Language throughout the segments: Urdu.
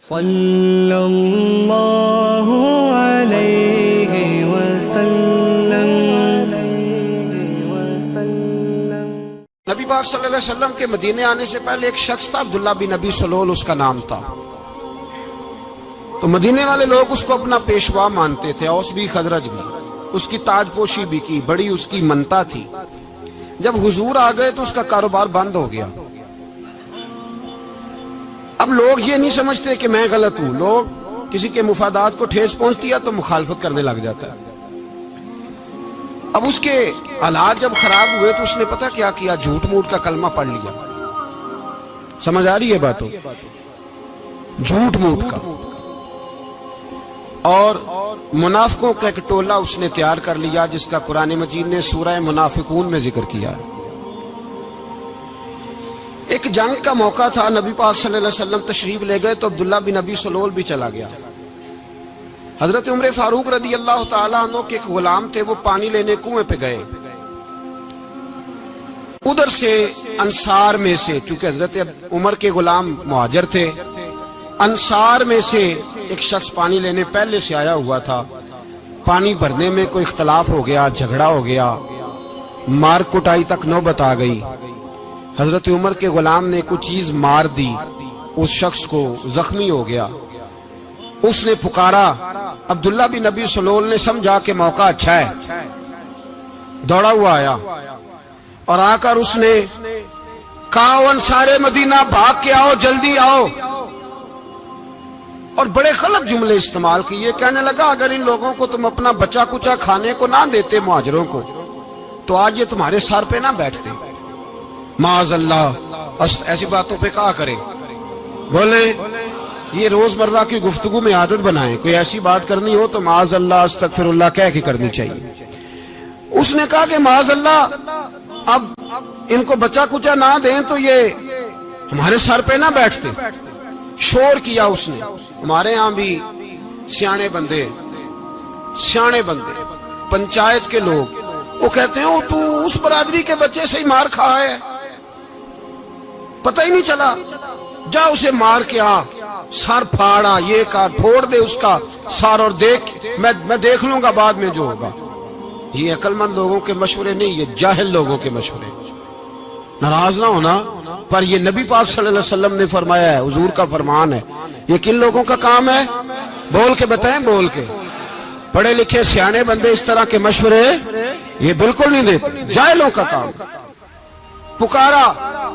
صلی اللہ علیہ وسلم۔ نبی پاک صلی اللہ علیہ وسلم کے مدینے آنے سے پہلے ایک شخص تھا، عبداللہ بن ابی سلول اس کا نام تھا۔ تو مدینے والے لوگ اس کو اپنا پیشوا مانتے تھے، اوس بھی خزرج بھی، اس کی تاج پوشی بھی کی، بڑی اس کی منتا تھی۔ جب حضور آ گئے تو اس کا کاروبار بند ہو گیا۔ اب لوگ یہ نہیں سمجھتے کہ میں غلط ہوں، لوگ کسی کے مفادات کو ٹھیس پہنچتی ہے تو مخالفت کرنے لگ جاتا ہے۔ اب اس کے حالات جب خراب ہوئے تو اس نے پتہ کیا کیا، جھوٹ موٹ کا کلمہ پڑھ لیا۔ سمجھ آ رہی ہے باتوں؟ جھوٹ موٹ کا، اور منافقوں کا ایک ٹولہ اس نے تیار کر لیا، جس کا قرآن مجید نے سورہ منافقون میں ذکر کیا۔ ایک جنگ کا موقع تھا، نبی پاک صلی اللہ علیہ وسلم تشریف لے گئے تو عبداللہ بن ابی سلول بھی چلا گیا۔ حضرت عمر فاروق رضی اللہ تعالیٰ عنہ کے ایک غلام تھے، وہ پانی لینے کنویں پہ گئے۔ ادھر سے انصار میں سے، چونکہ حضرت عمر کے غلام مہاجر تھے، انصار میں سے ایک شخص پانی لینے پہلے سے آیا ہوا تھا۔ پانی بھرنے میں کوئی اختلاف ہو گیا، جھگڑا ہو گیا، مار کٹائی تک نوبت آ گئی۔ حضرت عمر کے غلام نے کچھ چیز مار دی، اس شخص کو زخمی ہو گیا۔ اس نے پکارا، عبداللہ بن ابی سلول نے سمجھا کہ موقع اچھا ہے، دوڑا ہوا آیا اور آ کر اس نے کہا، انصار مدینہ بھاگ کے آؤ، جلدی آؤ، اور بڑے غلط جملے استعمال کیے۔ کہنے لگا، اگر ان لوگوں کو تم اپنا بچا کچا کھانے کو نہ دیتے مہاجروں کو، تو آج یہ تمہارے سر پہ نہ بیٹھتے۔ معاذ اللہ، ایسی باتوں پہ کہا کرے، بولے یہ روزمرہ کی گفتگو میں عادت بنائیں، کوئی ایسی بات کرنی ہو تو معاذ اللہ استغفر اللہ کہہ کے کرنی چاہیے۔ اس نے کہا کہ معاذ اللہ، اب ان کو بچا کچا نہ دیں تو یہ ہمارے سر پہ نہ بیٹھتے۔ شور کیا اس نے۔ ہمارے ہاں بھی سیانے بندے پنچایت کے لوگ، وہ کہتے ہیں تو اس برادری کے بچے سے ہی مار کھا ہے، پتہ ہی نہیں چلا، جا اسے مار کے آ، سر پھاڑا، یہ کار پھوڑ دے اس کا سر، اور دیکھ میں دیکھ لوں گا بعد میں جو ہوگا۔ یہ عقل مند لوگوں کے مشورے نہیں، یہ جاہل لوگوں کے مشورے۔ ناراض نہ ہونا، پر یہ نبی پاک صلی اللہ علیہ وسلم نے فرمایا ہے، حضور کا فرمان ہے۔ یہ کن لوگوں کا کام ہے؟ بول کے بتائیں، بول کے۔ پڑھے لکھے سیانے بندے اس طرح کے مشورے یہ بالکل نہیں دیتے، جاہلوں کا کام۔ پکارا،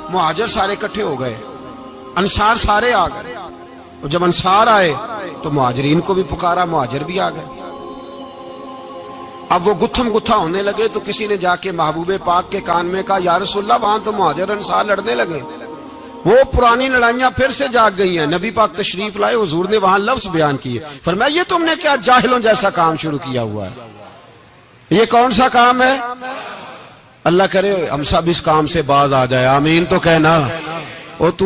مہاجر سارے اکٹھے ہو گئے، انصار سارے آ گئے، اور جب انصار آئے تو مہاجرین کو بھی پکارا، مہاجر بھی آ گئے۔ اب وہ گتھم گتھا ہونے لگے تو کسی نے جا کے محبوب پاک کے کان میں کہا، یا رسول اللہ، وہاں تو مہاجر انصار لڑنے لگے، وہ پرانی لڑائیاں پھر سے جاگ گئی ہیں۔ نبی پاک تشریف لائے، حضور نے وہاں لفظ بیان کیے، فرمایا یہ تم نے کیا جاہلوں جیسا کام شروع کیا ہوا ہے؟ یہ کون سا کام ہے؟ اللہ کرے ہم سب اس کام سے باز آ جائے، آمین تو کہنا۔ اور تو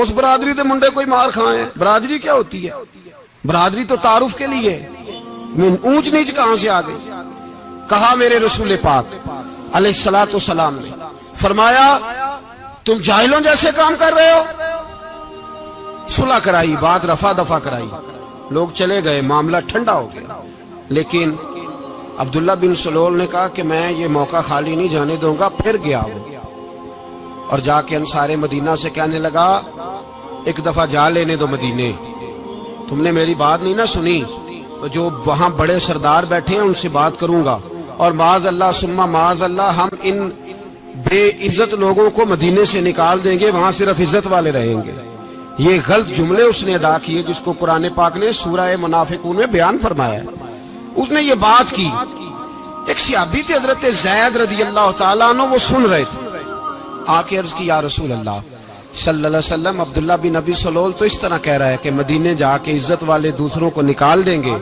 اس برادری دے منڈے کوئی مار کھائے، برادری کیا ہوتی ہے؟ برادری تو تعارف کے لیے، اونچ نیچ کہاں سے آ گئی؟ کہا میرے رسول پاک علیہ الصلوۃ والسلام نے، فرمایا تم جاہلوں جیسے کام کر رہے ہو۔ صلح کرائی، بات رفع دفع کرائی، لوگ چلے گئے، معاملہ ٹھنڈا ہو گیا۔ لیکن عبداللہ بن سلول نے کہا کہ میں یہ موقع خالی نہیں جانے دوں گا۔ پھر گیا وہ، اور جا کے انصار مدینہ سے کہنے لگا، ایک دفعہ جا لینے دو مدینے، تم نے میری بات نہیں نہ سنی تو جو وہاں بڑے سردار بیٹھے ہیں ان سے بات کروں گا، اور معاذ اللہ ثم معاذ اللہ ہم ان بے عزت لوگوں کو مدینے سے نکال دیں گے، وہاں صرف عزت والے رہیں گے۔ یہ غلط جملے اس نے ادا کیے جس کو قرآن پاک نے سورہ منافقون میں بیان فرمایا ہے۔ اس نے یہ بات کی۔ ایک صحابی تھے حضرت زید رضی اللہ تعالیٰ عنہ، وہ سن رہے تھے، آ کے عرض کی، یا رسول اللہ صلی اللہ علیہ وسلم، عبداللہ بن ابی سلول تو اس طرح کہہ رہا ہے کہ مدینے جا کے عزت والے دوسروں کو نکال دیں گے،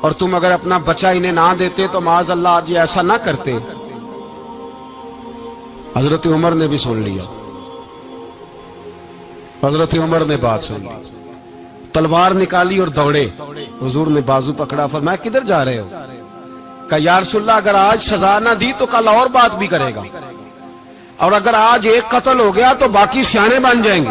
اور تم اگر اپنا بچہ انہیں نہ دیتے تو معاذ اللہ آج یہ ایسا نہ کرتے۔ حضرت عمر نے بھی سن لیا، حضرت عمر نے بات سن لی، تلوار نکالی اور دوڑے۔ حضور نے بازو پکڑا، فرمایا کدھر جا رہے ہو؟ کہا یا رسول اللہ، اگر آج سزا نہ دی تو کل اور بات بھی کرے گا، اور اگر آج ایک قتل ہو گیا تو باقی سیانے بن جائیں گے۔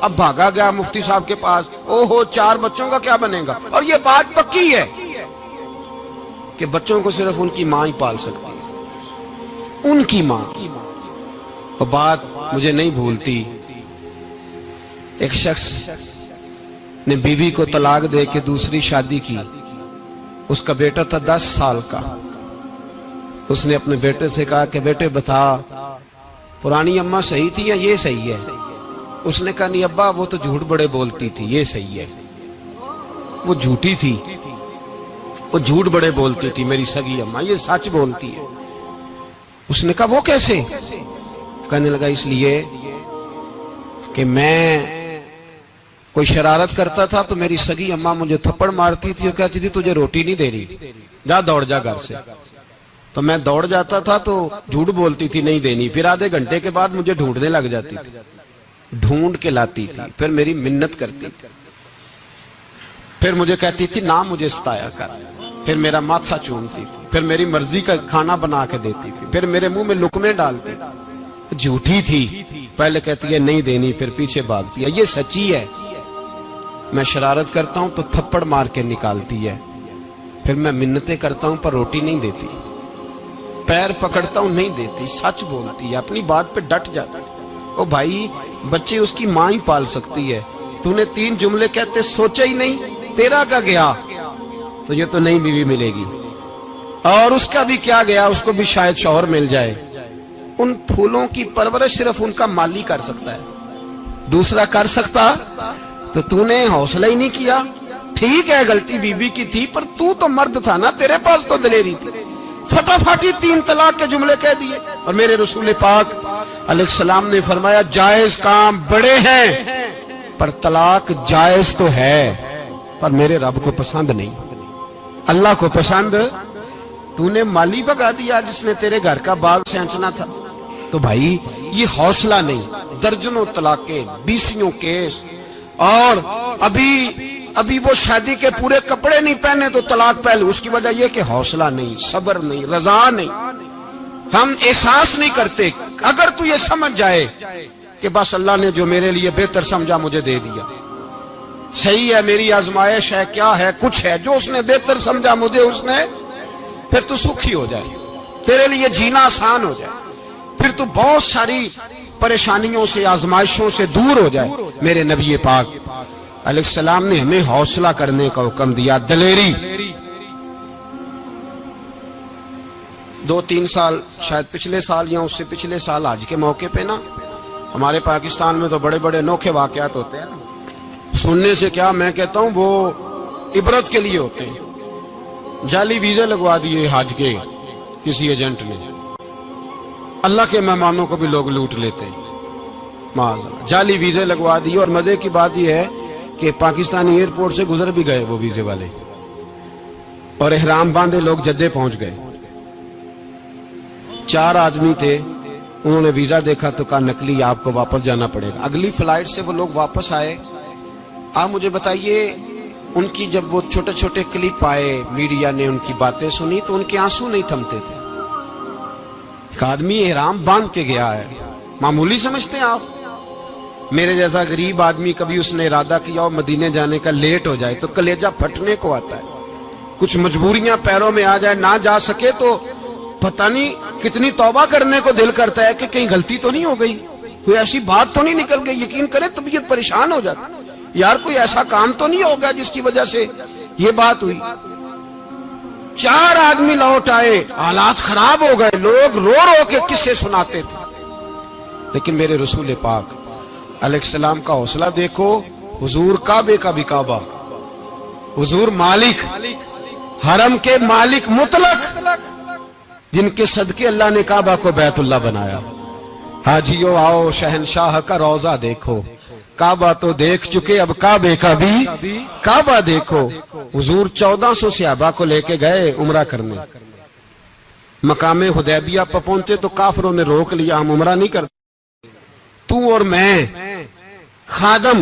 اب بھاگا گیا مفتی صاحب کے پاس، او ہو 4 بچوں کا کیا بنے گا؟ اور یہ بات پکی ہے کہ بچوں کو صرف ان کی ماں ہی پال سکتی ہے، ان کی ماں۔ اور بات مجھے نہیں بھولتی، ایک شخص نے بیوی کو طلاق دے کے دوسری شادی کی، اس کا بیٹا تھا 10 سال کا، اس نے اپنے بیٹے سے کہا کہ بیٹے بتا پرانی اماں صحیح تھی یا یہ صحیح ہے؟ اس نے کہا نہیں ابا وہ تو جھوٹ بڑے بولتی تھی، یہ صحیح ہے۔ وہ جھوٹی تھی، وہ جھوٹ بڑے بولتی تھی میری سگی اماں، یہ سچ بولتی ہے۔ اس نے کہا وہ کیسے؟ کہنے لگا اس لیے کہ میں کوئی شرارت کرتا تھا تو میری سگی اماں مجھے تھپڑ مارتی تھی اور کہتی تھی تجھے روٹی نہیں دے رہی، جا دوڑ جا گھر سے۔ تو میں دوڑ جاتا تھا تو جھوٹ بولتی تھی نہیں دینی، پھر آدھے گھنٹے کے بعد مجھے ڈھونڈنے لگ جاتی تھی، ڈھونڈ کے لاتی تھی، پھر میری منت کرتی تھی، پھر مجھے کہتی تھی نہ مجھے ستایا کر، پھر میرا ماتھا چومتی تھی، پھر میری مرضی کا کھانا بنا کے دیتی تھی، پھر میرے منہ میں لقمے ڈالتی تھی۔ جھوٹی تھی، پہلے کہتی ہے نہیں دینی، پھر پیچھے بھاگتی ہے۔ یہ سچی ہے، میں شرارت کرتا ہوں تو تھپڑ مار کے نکالتی ہے، پھر میں منتیں کرتا ہوں پر روٹی نہیں دیتی، پیر پکڑتا ہوں نہیں دیتی، سچ بولتی ہے، اپنی بات پہ ڈٹ جاتی۔ او بھائی بچے اس کی ماں ہی پال سکتی ہے، تو نے 3 جملے کہتے سوچا ہی نہیں، تیرا کا گیا تو یہ تو نئی بیوی ملے گی، اور اس کا بھی کیا گیا، اس کو بھی شاید شوہر مل جائے۔ ان پھولوں کی پرورش صرف ان کا مالی کر سکتا ہے، دوسرا کر سکتا تو نے حوصلہ ہی نہیں کیا۔ ٹھیک ہے غلطی بی بی کی تھی، پر تو مرد تھا نا، تیرے پاس تو دلیری تھی، فٹافٹی 3 طلاق کے جملے کہہ دیے۔ اور میرے رسول پاک علیہ السلام نے فرمایا جائز کام بڑے ہیں، پر طلاق جائز تو ہے پر میرے رب کو پسند نہیں، اللہ کو پسند۔ تو نے مالی بگا دیا جس نے تیرے گھر کا باغ سینچنا تھا۔ تو بھائی یہ حوصلہ نہیں، درجنوں طلاقیں، 20 کیس، اور ابھی وہ شادی کے پورے کپڑے نہیں پہنے تو طلاق پہلے، اس کی وجہ یہ کہ حوصلہ نہیں، صبر نہیں، رضا نہیں، ہم احساس نہیں کرتے۔ اگر تو یہ سمجھ جائے کہ بس اللہ نے جو میرے لیے بہتر سمجھا مجھے دے دیا، صحیح ہے میری آزمائش ہے، کیا ہے کچھ ہے، جو اس نے بہتر سمجھا مجھے اس نے، پھر تو سکھی ہو جائے، تیرے لیے جینا آسان ہو جائے، پھر تو بہت ساری پریشانیوں سے آزمائشوں سے دور ہو جائے۔ میرے نبی پاک علیہ السلام نے ہمیں حوصلہ کرنے کا حکم دیا، دلیری۔ 2-3 سال شاید پچھلے سال یا اس سے پچھلے سال حج کے موقع پہ نا ہمارے پاکستان میں تو بڑے بڑے انوکھے واقعات ہوتے ہیں، سننے سے کیا میں کہتا ہوں وہ عبرت کے لیے ہوتے ہیں۔ جعلی ویزے لگوا دیے حج کے کسی ایجنٹ نے، اللہ کے مہمانوں کو بھی لوگ لوٹ لیتے ہیں، معاذ، جعلی ویزے لگوا دیے۔ اور مزے کی بات یہ ہے کہ پاکستانی ایئرپورٹ سے گزر بھی گئے وہ ویزے والے، اور احرام باندھے لوگ جدے پہنچ گئے۔ 4 آدمی تھے، انہوں نے ویزا دیکھا تو کہا نقلی، آپ کو واپس جانا پڑے گا۔ اگلی فلائٹ سے وہ لوگ واپس آئے۔ آپ مجھے بتائیے ان کی جب وہ چھوٹے چھوٹے کلپ آئے، میڈیا نے ان کی باتیں سنی تو ان کے آنسو نہیں تھمتے تھے۔ ایک آدمی احرام باندھ کے گیا ہے، معمولی سمجھتے ہیں آپ؟ میرے جیسا غریب آدمی کبھی اس نے ارادہ کیا اور مدینے جانے کا لیٹ ہو جائے تو کلیجہ پھٹنے کو آتا ہے، کچھ مجبوریاں پیروں میں آ جائے، نہ جا سکے تو پتہ نہیں کتنی توبہ کرنے کو دل کرتا ہے کہ کہیں غلطی تو نہیں ہو گئی، کوئی ایسی بات تو نہیں نکل گئی۔ یقین کریں طبیعت پریشان ہو جاتی، یار کوئی ایسا کام تو نہیں ہوگا جس کی وجہ سے یہ بات ہوئی۔ 4 آدمی لوٹ آئے، حالات خراب ہو گئے، لوگ رو رو کے قصے سناتے تھے، لیکن میرے رسول پاک علیہ السلام کا حوصلہ دیکھو۔ حضور کعبے کا بھی کعبہ، حضور مالک، حرم کے مالک مطلق، جن کے صدقے اللہ نے کعبہ کو بیت اللہ بنایا۔ حاجیو آؤ شہنشاہ کا روضہ دیکھو، کعبہ تو دیکھ چکے اب کعبے کا بھی کعبہ دیکھو۔ حضور 1400 صحابہ کو لے کے گئے عمرہ کرنے، مقام حدیبیہ پر پہنچے تو کافروں نے روک لیا، ہم عمرہ نہیں کرتے، تو اور میں خادم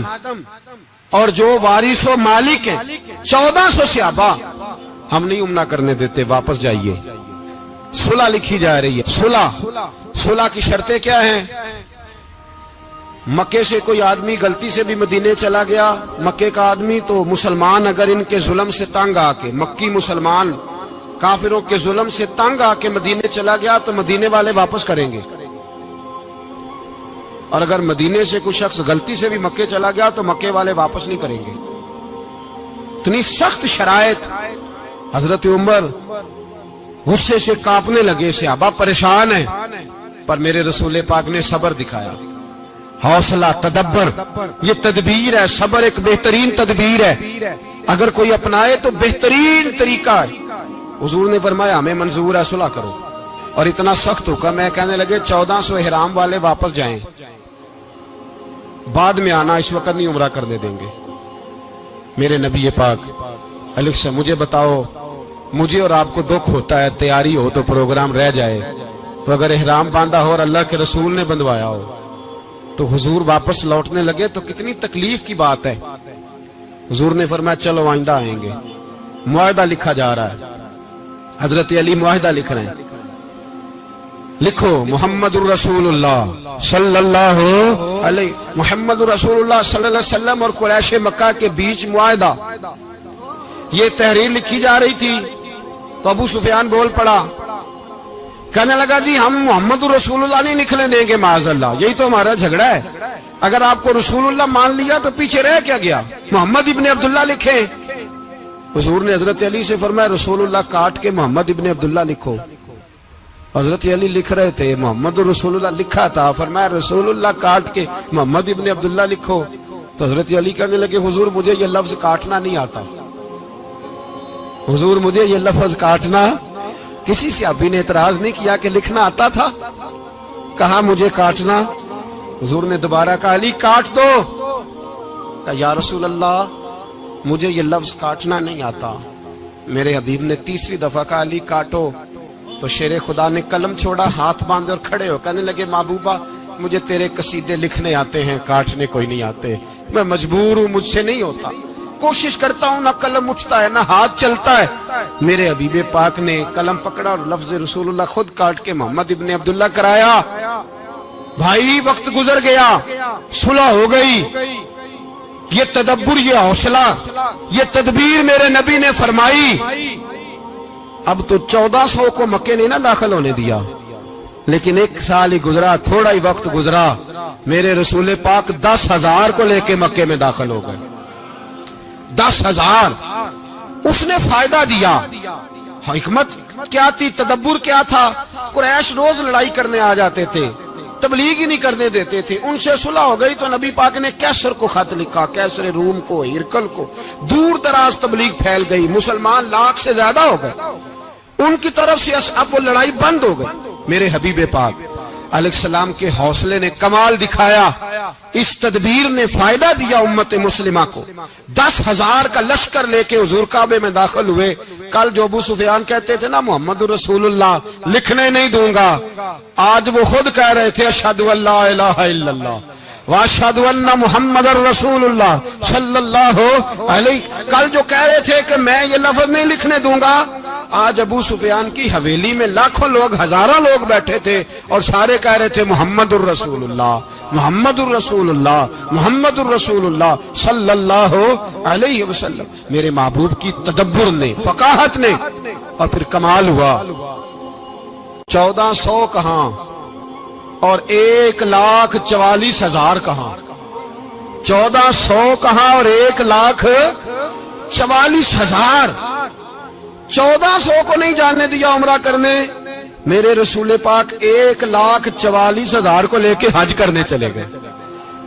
اور جو وارث و مالک ہیں 1400 صحابہ، ہم نہیں عمرہ کرنے دیتے، واپس جائیے۔ صلح لکھی جا رہی ہے، صلح کی شرطیں کیا ہیں؟ مکے سے کوئی آدمی غلطی سے بھی مدینے چلا گیا، مکے کا آدمی، تو مسلمان اگر ان کے ظلم سے تنگ آ کے، مکی مسلمان کافروں کے ظلم سے تنگ آ کے مدینے چلا گیا تو مدینے والے واپس کریں گے، اور اگر مدینے سے کوئی شخص غلطی سے بھی مکے چلا گیا تو مکے والے واپس نہیں کریں گے۔ اتنی سخت شرائط۔ حضرت عمر غصے سے کانپنے لگے، صحابہ پریشان ہیں، پر میرے رسول پاک نے صبر دکھایا، حوصلہ، تدبر، یہ تدبیر ہے۔ صبر ایک بہترین تدبیر ہے، اگر کوئی اپنائے تو بہترین طریقہ ہے۔ حضور نے فرمایا ہمیں منظور ہے، صلح کرو، اور اتنا سخت حکم ہے، کہنے لگے 1400 احرام والے واپس جائیں، بعد میں آنا، اس وقت نہیں عمرہ کرنے دیں گے۔ میرے نبی پاک علیہ السلام، مجھے بتاؤ، مجھے اور آپ کو دکھ ہوتا ہے تیاری ہو تو پروگرام رہ جائے، تو اگر احرام باندھا ہو اور اللہ کے رسول نے بندھوایا ہو تو حضور واپس لوٹنے لگے تو کتنی تکلیف کی بات ہے۔ حضور نے فرمایا چلو آئندہ آئیں گے۔ معاہدہ لکھا جا رہا ہے، حضرت علی معاہدہ لکھ رہے ہیں، لکھو محمد الرسول اللہ صلی اللہ علیہ، محمد الرسول اللہ صلی اللہ علیہ وسلم اور قریش مکہ کے بیچ معاہدہ۔ یہ تحریر لکھی جا رہی تھی تو ابو سفیان بول پڑا، کہنے لگا جی ہم محمد الرسول اللہ نہیں لکھنے دیں گے، معاذ اللہ، یہی تو ہمارا جھگڑا ہے۔ اگر آپ کو رسول اللہ مان لیا تو پیچھے رہ کیا گیا، محمد ابن عبداللہ لکھیں۔ حضور نے حضرت علی سے فرمایا رسول اللہ کاٹ کے محمد ابن عبداللہ لکھو۔ حضرت علی لکھ رہے تھے، محمد رسول اللہ لکھا تھا، فرمایا رسول اللہ کاٹ کے محمد ابن عبداللہ لکھو۔ تو حضرت علی کہنے لگے حضور مجھے یہ لفظ کاٹنا نہیں آتا، حضور مجھے یہ لفظ کاٹنا، کسی صحابی نے اعتراض نہیں کیا کہ لکھنا آتا تھا، کہا مجھے کاٹنا۔ حضور نے دوبارہ کہا علی کاٹ دو، کہا یا رسول اللہ مجھے یہ لفظ کاٹنا نہیں آتا۔ میرے حبیب نے تیسری دفعہ کہا علی کاٹو، تو شیر خدا نے قلم چھوڑا، ہاتھ باندھے اور کھڑے ہو کہنے لگے محبوبہ مجھے تیرے قصیدے لکھنے آتے ہیں، کاٹنے کوئی نہیں آتے، میں مجبور ہوں، مجھ سے نہیں ہوتا، کوشش کرتا ہوں، نہ قلم اٹھتا ہے نہ ہاتھ چلتا ہے۔ میرے حبیب پاک نے قلم پکڑا اور لفظ رسول اللہ خود کاٹ کے محمد ابن عبداللہ کرایا۔ بھائی وقت گزر گیا، صلح ہو گئی، یہ تدبر، یہ حوصلہ، یہ تدبیر میرے نبی نے فرمائی۔ اب تو 1400 کو مکے نے نہ داخل ہونے دیا، لیکن ایک سال ہی گزرا، تھوڑا ہی وقت گزرا، میرے رسول پاک 10,000 کو لے کے مکے میں داخل ہو گئے۔ 10,000 اس نے فائدہ دیا۔ حکمت کیا تھی، تدبر کیا تھا؟ قریش روز لڑائی کرنے آ جاتے تھے، تبلیغ ہی نہیں کرنے دیتے تھے، ان سے صلح ہو گئی تو نبی پاک نے کیسر کو خط لکھا، کیسر روم کو، ہرکل کو، دور دراز تبلیغ پھیل گئی، مسلمان 100,000 سے زیادہ ہو گئے، ان کی طرف سے اب وہ لڑائی بند ہو گئی۔ میرے حبیب پاک علیہ السلام کے حوصلے نے کمال دکھایا، اس تدبیر نے فائدہ دیا امت مسلمہ کو۔ 10,000 کا لشکر لے کے حضور کعبے میں داخل ہوئے۔ کل جو ابو سفیان کہتے تھے نا محمد رسول اللہ لکھنے نہیں دوں گا، آج وہ خود کہہ رہے تھے اشہد ان لا الہ الا اللہ واشہد ان محمد رسول اللہ صلی اللہ علیہ۔ کل جو کہہ رہے تھے کہ میں یہ لفظ نہیں لکھنے دوں گا، آج ابو سفیان کی حویلی میں لاکھوں لوگ، ہزاروں لوگ بیٹھے تھے اور سارے کہہ رہے تھے محمد الرسول اللہ، محمد الرسول اللہ، محمد الرسول اللہ صلی اللہ علیہ وسلم۔ میرے محبوب کی تدبر نے، فقاہت نے، اور پھر کمال ہوا۔ 1400 کہاں اور 1,44,000 کہاں، 1400 کہاں اور 1,44,000۔ 1400 کو نہیں جانے دیا عمرہ کرنے، میرے رسول پاک 1,44,000 کو لے کے حج کرنے چلے گئے۔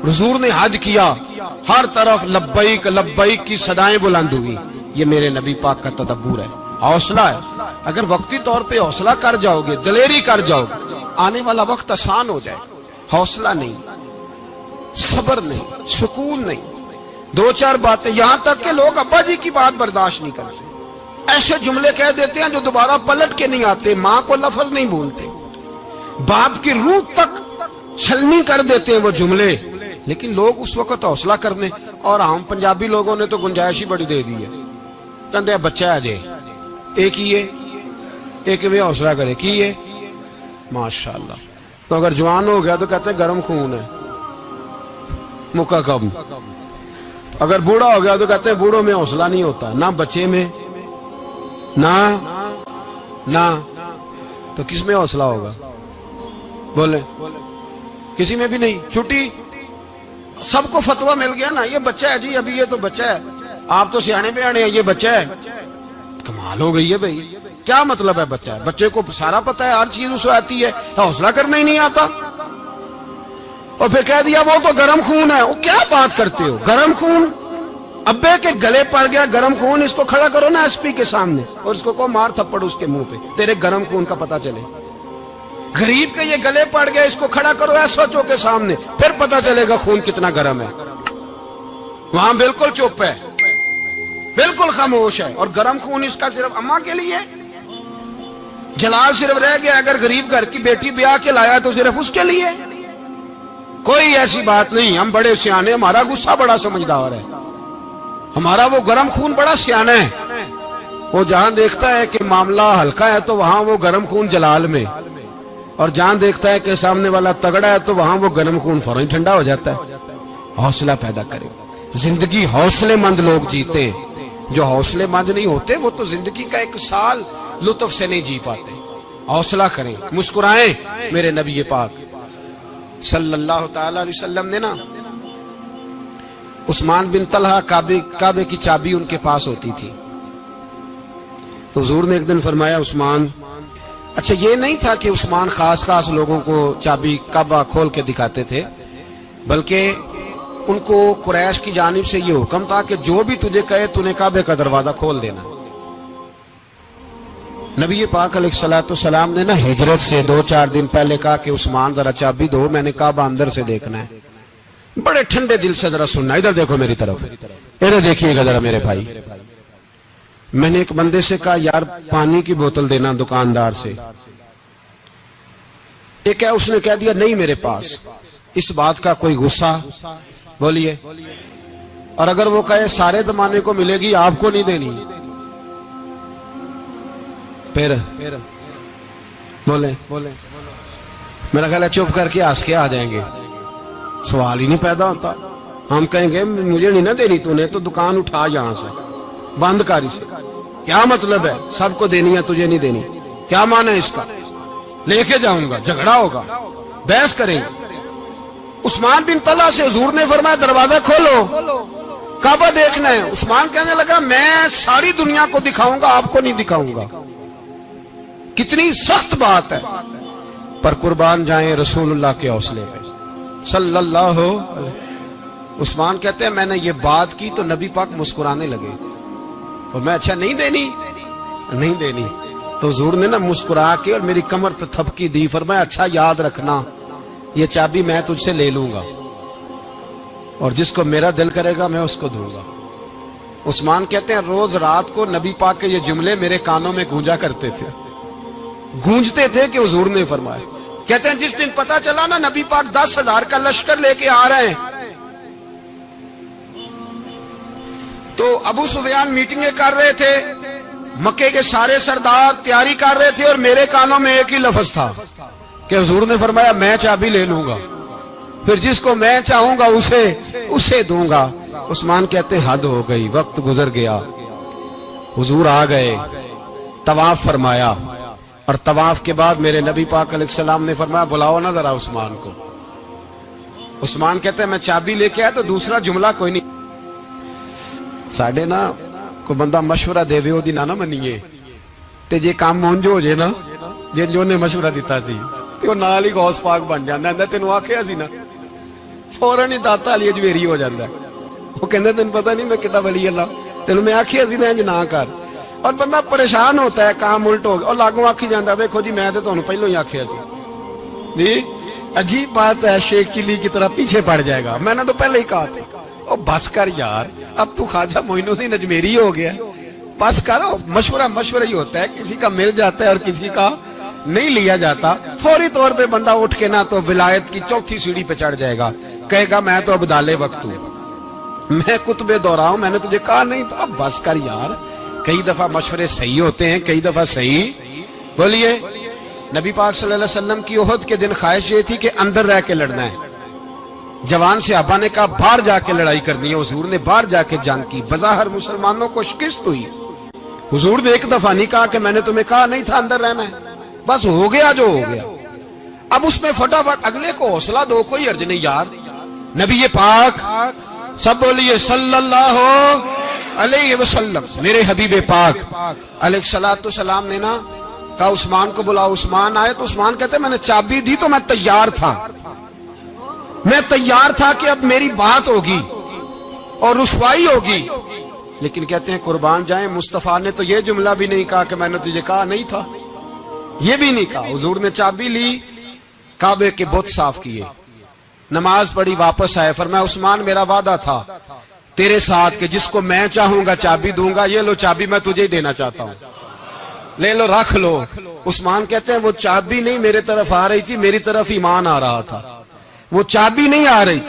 حضور نے حج کیا، ہر طرف لبیک لبیک کی صدائیں بلند ہوئی۔ یہ میرے نبی پاک کا تدبر ہے، حوصلہ ہے۔ اگر وقتی طور پہ حوصلہ کر جاؤ گے، دلیری کر جاؤ گے، آنے والا وقت آسان ہو جائے۔ حوصلہ نہیں، صبر نہیں، سکون نہیں، دو چار باتیں، یہاں تک کہ لوگ ابا جی کی بات برداشت نہیں کرتے، ایسے جملے کہہ دیتے ہیں جو دوبارہ پلٹ کے نہیں آتے، ماں کو لفظ نہیں بولتے، باپ کی روح تک چھلنی کر دیتے ہیں وہ جملے، لیکن لوگ اس وقت حوصلہ کرنے، اور ہم پنجابی لوگوں نے تو گنجائش ہی بڑی دے دی ہے، کہتے ہیں بچہ ہے جے ایک ہی ہے، ایک میں حوصلہ کرے کی ہے، ماشاءاللہ تو اگر جوان ہو گیا تو کہتے ہیں گرم خون ہے، مکہ کم. اگر بوڑھا ہو گیا تو کہتے ہیں بوڑھوں میں حوصلہ نہیں ہوتا، نہ بچے میں نہ تو کس میں حوصلہ ہوگا؟ بولے کسی میں بھی نہیں. چھٹی سب کو فتویٰ مل گیا نا، یہ بچہ ہے جی، ابھی یہ تو بچہ ہے، آپ تو سیانے بیانے ہیں، یہ بچہ ہے. کمال ہو گئی ہے بھائی، کیا مطلب ہے بچہ ہے؟ بچے کو سارا پتہ ہے، ہر چیز اسے آتی ہے، حوصلہ کرنا ہی نہیں آتا. اور پھر کہہ دیا وہ تو گرم خون ہے. وہ کیا بات کرتے ہو؟ گرم خون ابے کے گلے پڑ گیا گرم خون، اس کو کھڑا کرو نا ایس پی کے سامنے اور اس کو مار تھپڑ اس کے منہ پہ، تیرے گرم خون کا پتہ چلے. غریب کے یہ گلے پڑ گیا، اس کو کھڑا کرو ایس ایچ او کے سامنے، پھر پتہ چلے گا خون کتنا گرم ہے. وہاں بالکل چپ ہے، بالکل خاموش ہے. اور گرم خون اس کا صرف اماں کے لیے. جلال صرف رہ گیا اگر غریب گھر کی بیٹی بیاہ کے لایا تو صرف اس کے لیے. کوئی ایسی بات نہیں. ہم بڑے سیانے، ہمارا غصہ بڑا سمجھدار ہے، ہمارا وہ گرم خون بڑا سیانا ہے. وہ جہاں دیکھتا ہے کہ معاملہ ہلکا ہے تو وہاں وہ گرم خون جلال میں، اور جہاں دیکھتا ہے کہ سامنے والا تگڑا ہے تو وہاں وہ گرم خون فوراً ٹھنڈا ہو جاتا ہے. حوصلہ پیدا کرے. زندگی حوصلے مند لوگ جیتے ہیں، جو حوصلے مند نہیں ہوتے وہ تو زندگی کا ایک سال لطف سے نہیں جی پاتے. حوصلہ کریں، مسکرائیں. میرے نبی پاک صلی اللہ تعالی علیہ وسلم نے نا عثمان بن طلحہ کعبے کی چابی ان کے پاس ہوتی تھی، تو حضور نے ایک دن فرمایا عثمان، اچھا یہ نہیں تھا کہ عثمان خاص لوگوں کو چابی کعبہ کھول کے دکھاتے تھے، بلکہ ان کو قریش کی جانب سے یہ حکم تھا کہ جو بھی تجھے کہے تو نے کعبے کا دروازہ کھول دینا. نبی پاک علیہ الصلوۃ والسلام نے نا ہجرت سے 2-4 دن پہلے کہا کہ عثمان ذرا چابی دو، میں نے کعبہ اندر سے دیکھنا ہے. بڑے ٹھنڈے دل سے ذرا سننا، ادھر دیکھو میری طرف، ادھر دیکھیے گا ذرا میرے بھائی. میں نے ایک بندے سے کہا یار پانی کی بوتل دینا دکاندار سے، ایک ہے اس نے کہہ دیا نہیں میرے پاس. اس بات کا کوئی غصہ؟ بولیے. اور اگر وہ کہے سارے زمانے کو ملے گی آپ کو نہیں دینی، پھر بولے میرا خیال ہے چپ کر کے ہنس کے آ جائیں گے، سوال ہی نہیں پیدا ہوتا. ہم کہیں گے مجھے نہیں نہ دینی، تو نے تو دکان اٹھا یہاں سے بند کاری سے. کیا مطلب ہے سب کو دینی ہے تجھے نہیں دینی؟ کیا معنی ہے اس کا؟ لے کے جاؤں گا، جھگڑا ہوگا، بحث کریں گے. عثمان بن طلحہ سے حضور نے فرمایا دروازہ کھولو، کعبہ دیکھنا ہے. عثمان کہنے لگا میں ساری دنیا کو دکھاؤں گا، آپ کو نہیں دکھاؤں گا. کتنی سخت بات ہے، پر قربان جائیں رسول اللہ کے حوصلے پہ صلی اللہ علیہ. عثمان کہتے ہیں میں نے یہ بات کی تو نبی پاک مسکرانے لگے، اور میں اچھا نہیں دینی. تو حضور نے نا مسکرا کے اور میری کمر پہ تھپکی دی، فرمایا اچھا یاد رکھنا یہ چابی میں تجھ سے لے لوں گا، اور جس کو میرا دل کرے گا میں اس کو دوں گا. عثمان کہتے ہیں روز رات کو نبی پاک کے یہ جملے میرے کانوں میں گونجتے تھے کہ حضور نے فرمایا. کہتے ہیں جس دن پتا چلا نا نبی پاک 10,000 کا لشکر لے کے آ رہے ہیں، تو ابو سفیان میٹنگیں کر رہے تھے، مکے کے سارے سردار تیاری کر رہے تھے، اور میرے کانوں میں ایک ہی لفظ تھا کہ حضور نے فرمایا میں چابی لے لوں گا، پھر جس کو میں چاہوں گا اسے دوں گا. عثمان کہتے حد ہو گئی، وقت گزر گیا. حضور آ گئے، طواف فرمایا، اور طواف کے بعد میرے نبی پاک علیہ السلام نے فرمایا بلاؤ نا ذرا عثمان کو. عثمان کہتے ہیں میں چابی لے کے آیا تو دوسرا جملہ کوئی نہیں. ساڑھے نا کوئی بندہ مشورہ دے وے دی نہ منیے تے جے کام مونج ہو جے نا جن جو نے مشورہ دیتا سی تے وہ نال ہی غوث پاک بن جاندا ہے. تینوں آکھیا سی نا فوراً ہی داتا علی اجمیری ہو جاندا ہے. وہ کہندا تینوں پتہ نہیں میں کڈا ولی اللہ، تینوں میں آکھیا سی نا انج نہ کر. اور بندہ پریشان ہوتا ہے، کام الٹ ہو گیا، اور لاگوں آکھی جاندا ویکھو جی میں تے تانوں پہلو ہی آکھیا سی. جی عجیب بات ہے، شیخ چلی کی طرح پیچھے پڑ جائے گا، میں نے تو پہلے ہی کہا تھا. او بس کر یار، اب تو خواجہ معین الدین اجمیری ہو گیا، بس کرو. مشورہ ہی ہوتا ہے، کسی کا مل جاتا ہے اور کسی کا نہیں لیا جاتا. فوری طور پہ بندہ اٹھ کے نہ تو ولایت کی 4تھی سیڑھی پہ چڑھ جائے گا، کہے گا میں تو ابدال وقت ہوں، میں کتب دورہ ہوں، میں نے تجھے کہا نہیں تھا. اب بس کر یار. کئی دفعہ مشورے صحیح ہوتے ہیں، کئی دفعہ صحیح بولیے نبی پاک صلی اللہ علیہ وسلم کی احد کے دن خواہش یہ تھی کہ اندر رہ کے لڑنا ہے. جوان صحابہ نے کہا باہر جا کے لڑائی کرنی ہے. حضور نے باہر جا کے جنگ کی. بظاہر مسلمانوں کو شکست ہوئی. حضور نے ایک دفعہ نہیں کہا کہ میں نے تمہیں کہا نہیں تھا اندر رہنا ہے, بس ہو گیا جو ہو گیا. اب اس میں فٹافٹ اگلے کو حوصلہ دو, کوئی عرض نہیں یار. نبی پاک سب بولیے صلی اللہ علیہ وسلم, میرے حبیب پاک علیہ الصلوۃ والسلام نے نا کہا عثمان کو بلاؤ. عثمان آئے تو عثمان کہتے میں نے چابی دی تو میں تیار تھا, میں تیار تھا کہ اب میری بات ہوگی اور رسوائی ہوگی. لیکن کہتے ہیں قربان جائیں مصطفیٰ نے تو یہ جملہ بھی نہیں کہا کہ میں نے تجھے کہا نہیں تھا, یہ بھی نہیں کہا. حضور نے چابی لی, کعبے کے بت صاف کیے, نماز پڑھی, واپس آئے. فرمایا عثمان میرا وعدہ تھا تیرے ساتھ کہ جس کو میں چاہوں گا چابی دوں گا, یہ لو چابی میں تجھے ہی دینا چاہتا ہوں, لے لو رکھ لو. عثمان کہتے ہیں وہ چابی نہیں میرے طرف آ رہی تھی, میری طرف ایمان آ رہا تھا. وہ چابی نہیں آ رہی,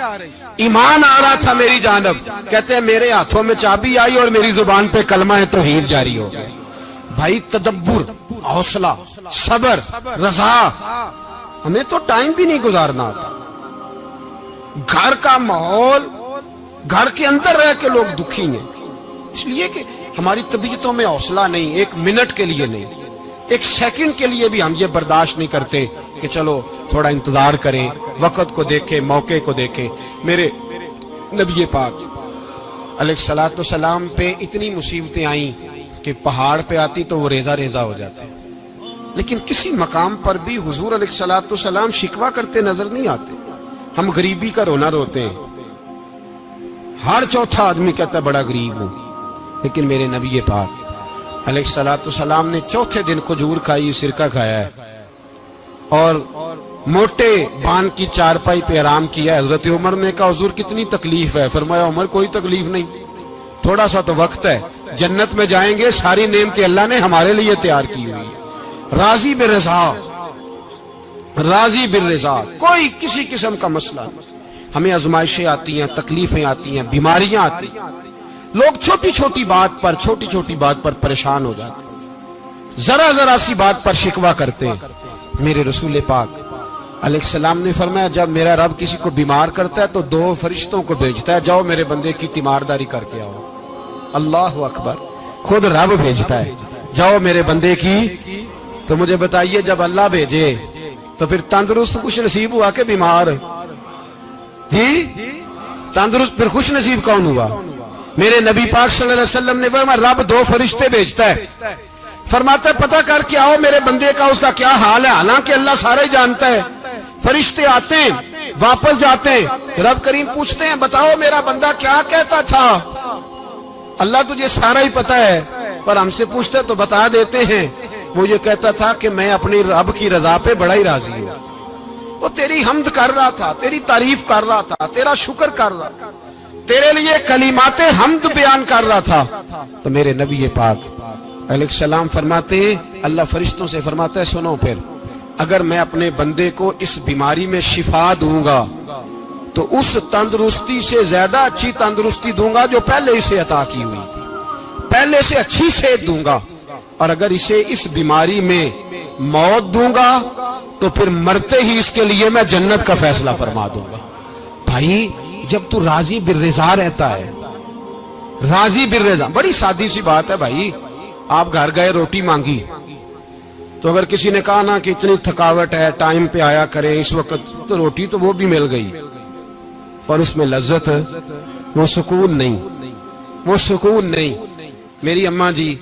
ایمان آ رہا تھا میری جانب. کہتے ہیں میرے ہاتھوں میں چابی آئی اور میری زبان پہ کلمہ توحید جاری ہو گیا. بھائی تدبر, حوصلہ, صبر, رضا, ہمیں تو ٹائم بھی نہیں گزارنا آتا. گھر کا ماحول, گھر کے اندر رہ کے لوگ دکھی ہیں, اس لیے کہ ہماری طبیعتوں میں حوصلہ نہیں, ایک منٹ کے لیے نہیں, ایک سیکنڈ کے لیے بھی ہم یہ برداشت نہیں کرتے کہ چلو تھوڑا انتظار کریں, وقت کو دیکھیں, موقع کو دیکھیں. میرے نبی پاک علیہ الصلوۃ والسلام پہ اتنی مصیبتیں آئیں کہ پہاڑ پہ آتی تو وہ ریزہ ریزہ ہو جاتے, لیکن کسی مقام پر بھی حضور علیہ الصلوۃ والسلام شکوہ کرتے نظر نہیں آتے. ہم غریبی کا رونا روتے ہیں, ہر چوتھا آدمی کہتا ہے بڑا غریب ہوں, لیکن میرے نبی پاک علیہ الصلوۃ والسلام نے چوتھے دن کھجور کھائی, سرکہ کھایا ہے اور موٹے بان کی چارپائی پہ آرام کیا. حضرت عمر نے کہا حضور کتنی تکلیف ہے؟ فرمایا عمر کوئی تکلیف نہیں, تھوڑا سا تو وقت ہے, جنت میں جائیں گے, ساری نعمتیں اللہ نے ہمارے لیے تیار کی ہوئی ہے. راضی بالرضا, راضی بالرضا, کوئی کسی قسم کا مسئلہ نہیں. ہمیں آزمائشیں آتی ہیں, تکلیفیں آتی ہیں, بیماریاں آتی ہیں, لوگ چھوٹی چھوٹی بات پر پریشان ہو جاتے ہیں, ذرا سی بات پر شکوہ کرتے ہیں. میرے رسول پاک علیہ السلام نے فرمایا جب میرا رب کسی کو بیمار کرتا ہے تو 2 فرشتوں کو بھیجتا ہے, جاؤ میرے بندے کی تیمارداری کر کے آؤ. اللہ اکبر, خود رب بھیجتا ہے, جاؤ میرے بندے کی. تو مجھے بتائیے جب اللہ بھیجے تو پھر تندرست خوش نصیب ہوا کہ بیمار؟ جی تندرست پھر خوش نصیب کون ہوا؟ میرے نبی پاک صلی اللہ علیہ وسلم نے فرمایا رب 2 فرشتے بھیجتا ہے, فرماتا ہے پتہ کر کے آؤ میرے بندے کا اس کا کیا حال ہے, حالانکہ اللہ سارا ہی جانتا ہے. فرشتے آتے ہیں, واپس جاتے ہیں, رب کریم پوچھتے ہیں بتاؤ میرا بندہ کیا کہتا تھا؟ اللہ تجھے سارا ہی پتہ ہے, پر ہم سے پوچھتے تو بتا دیتے ہیں. وہ یہ کہتا تھا کہ میں اپنی رب کی رضا پہ بڑا ہی راضی ہوں. وہ تیری حمد کر رہا تھا, تیری تعریف کر رہا تھا, تیرا شکر کر رہا تھا, تیرے لیے کلمات حمد بیان کر رہا تھا. تو میرے نبی پاک علیہ السلام فرماتے ہیں, اللہ فرشتوں سے فرماتا ہے سنو پھر, اگر میں اپنے بندے کو اس بیماری میں شفا دوں گا تو اس تندرستی سے زیادہ اچھی تندرستی دوں گا جو پہلے اسے عطا کی ہوئی تھی, پہلے سے اچھی صحت دوں گا. اور اگر اسے اس بیماری میں موت دوں گا تو پھر مرتے ہی اس کے لیے میں جنت کا فیصلہ فرما دوں گا. بھائی جب تو راضی بالرضا رہتا ہے, راضی بالرضا, بڑی سادی سی بات ہے بھائی. آپ گھر گئے روٹی مانگی تو اگر کسی نے کہا نا کہ اتنی تھکاوٹ ہے ٹائم پہ آیا کریں اس وقت, تو روٹی تو وہ بھی مل گئی, پر اس میں لذت, وہ سکون نہیں, وہ سکون نہیں. میری اماں جی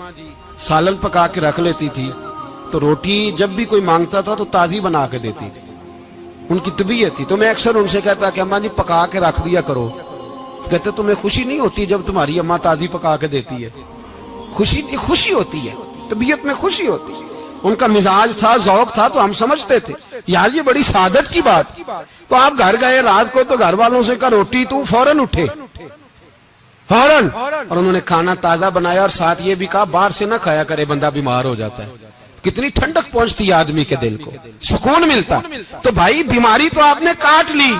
سالن پکا کے رکھ لیتی تھی تو روٹی جب بھی کوئی مانگتا تھا تو تازی بنا کے دیتی تھی, ان کی طبیعت تھی. تو میں اکثر ان سے کہتا کہ اماں جی پکا کے رکھ دیا کرو. تو کہتے تمہیں خوشی نہیں ہوتی جب تمہاری اماں تازی پکا کے دیتی ہے؟ خوشی ہوتی ہے, طبیعت میں خوشی ہوتی ہے. ان کا مزاج تھا, ذوق تھا, تو ہم سمجھتے تھے یار یہ بڑی سعادت کی بات. تو آپ گھر گئے رات کو تو گھر والوں سے کہا روٹی, تو فوراً اٹھے, فوراً, اور انہوں نے کھانا تازہ بنایا, اور ساتھ یہ بھی کہا باہر سے نہ کھایا کرے, بندہ بیمار ہو جاتا ہے. کتنی ٹھنڈک پہنچتی ہے آدمی کے دل کو, سکون ملتا. تو بھائی بیماری تو آپ نے کاٹ لی,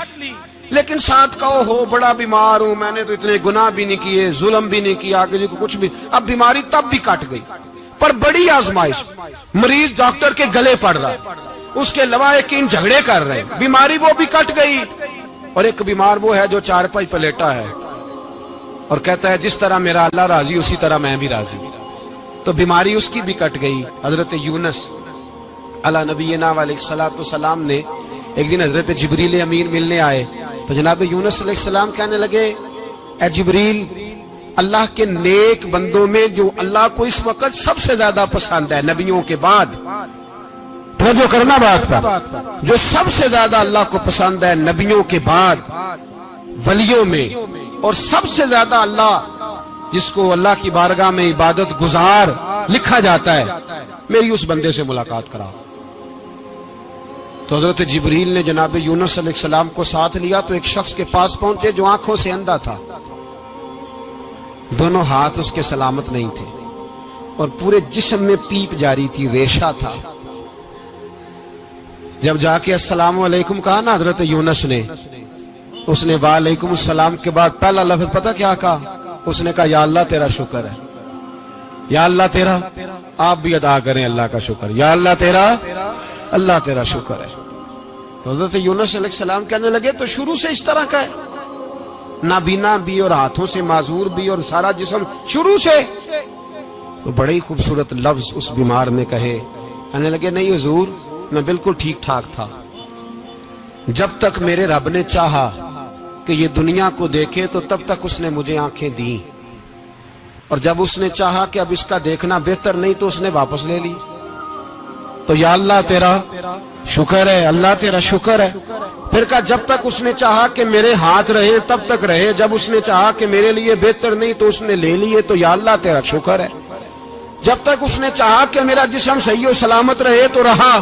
لیکن ساتھ کہو ہو بڑا بیمار ہوں, میں نے تو اتنے گناہ بھی نہیں کیے, ظلم بھی نہیں کیا, کسی کو کچھ بھی. اب بیماری تب بھی کٹ گئی, پر بڑی آزمائش, مریض ڈاکٹر کے گلے پڑ رہا, اس کے لواحقین جھگڑے کر رہے ہیں، بیماری وہ بھی کٹ گئی، اور ایک بیمار وہ ہے جو چارپائی پہ لیٹا ہے اور کہتا ہے جس طرح میرا اللہ راضی اسی طرح میں بھی راضی، تو بیماری اس کی بھی کٹ گئی۔ حضرت یونس علی نبینا علیہ الصلوۃ والسلام نے ایک دن حضرت جبریل امین ملنے آئے تو جناب یونس علیہ السلام کہنے لگے اے جبریل، اللہ کے نیک بندوں میں جو اللہ کو اس وقت سب سے زیادہ پسند ہے نبیوں کے بعد، توجہ کرنا بات پر، جو سب سے زیادہ اللہ کو پسند ہے نبیوں کے بعد ولیوں میں، اور سب سے زیادہ اللہ جس کو اللہ کی بارگاہ میں عبادت گزار لکھا جاتا ہے، میری اس بندے سے ملاقات کرا۔ تو حضرت جبریل نے جناب یونس علیہ السلام کو ساتھ لیا تو ایک شخص کے پاس پہنچے جو آنکھوں سے اندھا تھا، دونوں ہاتھ اس کے سلامت نہیں تھے اور پورے جسم میں پیپ جاری تھی، ریشہ تھا۔ جب جا کے السلام علیکم کہا نا حضرت یونس نے، اس نے وعلیکم السلام کے بعد پہلا لفظ پتہ کیا کہا؟ اس نے کہا یا اللہ تیرا شکر ہے، یا اللہ تیرا، آپ بھی ادا کریں اللہ کا شکر، یا اللہ تیرا، اللہ تیرا شکر ہے۔ تو حضرت یونس علیہ السلام کہنے لگے تو شروع سے اس طرح کا ہے، نابینا بھی اور ہاتھوں سے معذور بھی اور سارا جسم شروع سے؟ تو بڑے ہی خوبصورت لفظ اس بیمار نے کہے، کہنے لگے نہیں حضور میں بالکل ٹھیک ٹھاک تھا، جب تک میرے رب نے چاہا کہ یہ دنیا کو دیکھے تو تب تک اس نے مجھے آنکھیں دیں، اور جب اس نے چاہا کہ اب اس کا دیکھنا بہتر نہیں تو اس نے واپس لے لی۔ تو یا اللہ تیرا شکر ہے، اللہ تیرا شکر ہے۔ پھر کہا جب تک اس نے چاہا کہ میرے ہاتھ رہے تب تک رہے، جب اس نے چاہا کہ میرے لیے بہتر نہیں تو اس نے لے لیے، تو یا اللہ تیرا شکر ہے۔ جب تک اس نے چاہا کہ میرا جسم صحیح و سلامت رہے تو رہا،